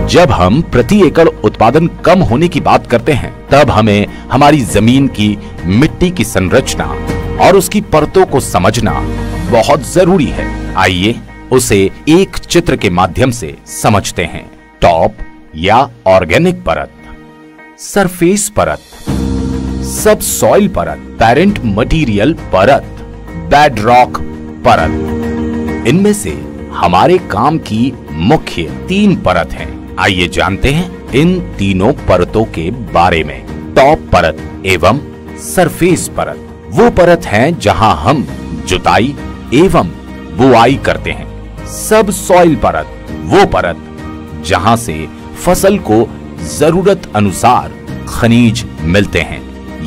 जब हम प्रति एकड़ उत्पादन कम होने की बात करते हैं, तब हमें हमारी जमीन की मिट्टी की संरचना और उसकी परतों को समझना बहुत जरूरी है। आइए उसे एक चित्र के माध्यम से समझते हैं। टॉप या ऑर्गेनिक परत, सरफेस परत, सब सॉइल परत, पेरेंट मटेरियल परत, बेडरॉक परत। इनमें से हमारे काम की मुख्य 3 परत हैं। आइए जानते हैं इन तीनों परतों के बारे में। टॉप परत एवं सरफेस परत वो परत है जहां हम जुताई एवं बुआई करते हैं। सब सॉइल परत वो परत जहां से फसल को जरूरत अनुसार खनिज मिलते हैं।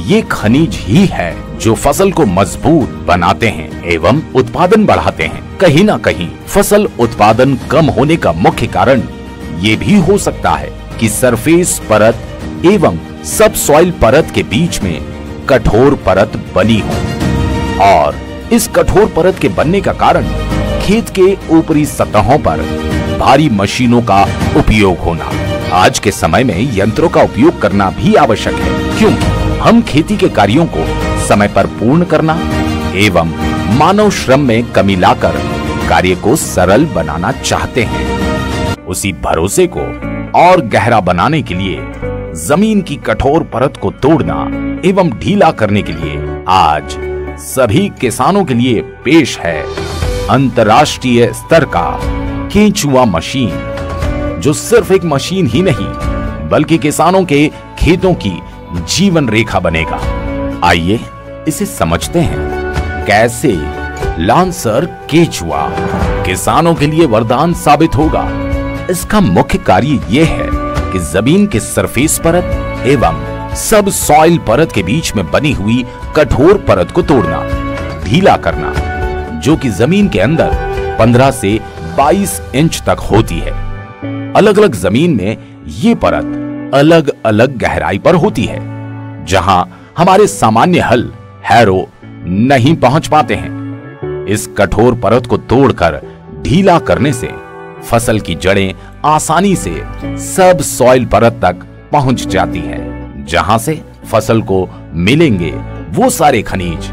ये खनिज ही है जो फसल को मजबूत बनाते हैं एवं उत्पादन बढ़ाते हैं। कहीं ना कहीं फसल उत्पादन कम होने का मुख्य कारण ये भी हो सकता है कि सरफेस परत एवं सब सॉइल परत के बीच में कठोर परत बनी हो, और इस कठोर परत के बनने का कारण खेत के ऊपरी सतहों पर भारी मशीनों का उपयोग होना। आज के समय में यंत्रों का उपयोग करना भी आवश्यक है, क्योंकि हम खेती के कार्यों को समय पर पूर्ण करना एवं मानव श्रम में कमी लाकर कार्य को सरल बनाना चाहते हैं। उसी भरोसे को और गहरा बनाने के लिए जमीन की कठोर परत को तोड़ना एवं ढीला करने के लिए आज सभी किसानों के लिए पेश है अंतर्राष्ट्रीय स्तर का केंचुआ मशीन, जो सिर्फ एक मशीन ही नहीं बल्कि किसानों के खेतों की जीवन रेखा बनेगा। आइए इसे समझते हैं कैसे लांसर केंचुआ किसानों के लिए वरदान साबित होगा। इसका मुख्य कार्य यह है कि जमीन के सरफेस परत एवं सब सॉइल परत के बीच में बनी हुई कठोर परत को तोड़ना, ढीला करना, जो कि जमीन के अंदर 15 से 22 इंच तक होती है। अलग अलग जमीन में ये परत अलग अलग गहराई पर होती है, जहां हमारे सामान्य हल हैरो नहीं पहुंच पाते हैं। इस कठोर परत को तोड़कर ढीला करने से फसल की जड़ें आसानी से सब सॉइल परत तक पहुंच जाती है, जहां से फसल को मिलेंगे वो सारे खनिज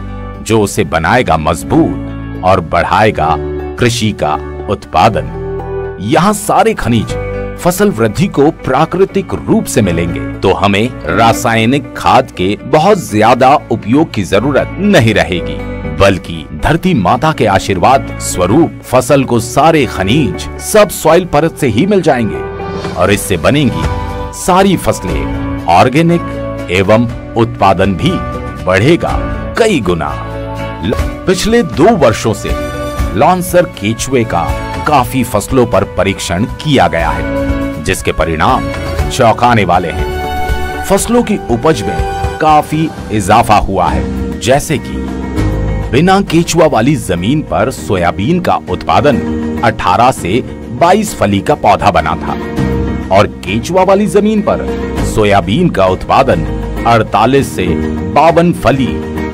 जो उसे बनाएगा मजबूत और बढ़ाएगा कृषि का उत्पादन। यहाँ सारे खनिज फसल वृद्धि को प्राकृतिक रूप से मिलेंगे, तो हमें रासायनिक खाद के बहुत ज्यादा उपयोग की जरूरत नहीं रहेगी, बल्कि धरती माता के आशीर्वाद स्वरूप फसल को सारे खनिज सब सॉइल परत से ही मिल जाएंगे और इससे बनेंगी सारी फसलें ऑर्गेनिक एवं उत्पादन भी बढ़ेगा कई गुना। पिछले 2 वर्षों से लांसर केंचुए का काफी फसलों पर परीक्षण किया गया है, जिसके परिणाम चौंकाने वाले हैं। फसलों की उपज में काफी इजाफा हुआ है, जैसे कि बिना केंचुआ वाली जमीन पर सोयाबीन का उत्पादन 18 से 22 फली का पौधा बना था, और केंचुआ वाली जमीन पर सोयाबीन का उत्पादन 48 से 52 फली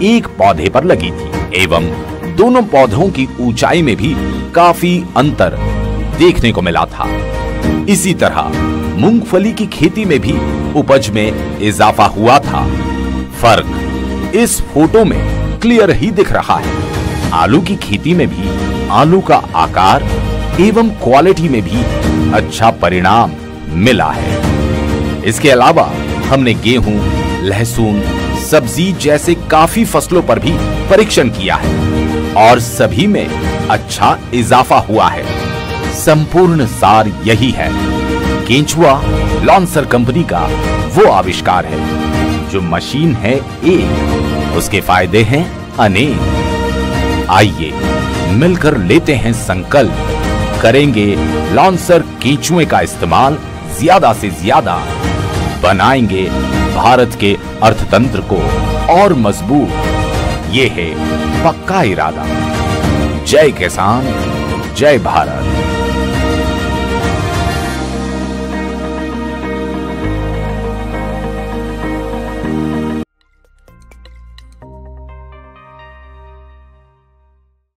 एक पौधे पर लगी थी, एवं दोनों पौधों की ऊंचाई में भी काफी अंतर देखने को मिला था। इसी तरह मूंगफली की खेती में भी उपज में इजाफा हुआ था। फर्क इस फोटो में क्लियर ही दिख रहा है। आलू की खेती में भी आलू का आकार एवं क्वालिटी में भी अच्छा परिणाम मिला है। इसके अलावा हमने गेहूं, लहसुन, सब्जी जैसे काफी फसलों पर भी परीक्षण किया है और सभी में अच्छा इजाफा हुआ है। संपूर्ण सार यही है, केंचुआ लांसर कंपनी का वो आविष्कार है जो मशीन है एक, उसके फायदे हैं अनेक। आइए मिलकर लेते हैं संकल्प, करेंगे लांसर केंचुए का इस्तेमाल ज्यादा से ज्यादा, बनाएंगे भारत के अर्थतंत्र को और मजबूत। ये है पक्का इरादा। जय किसान, जय भारत।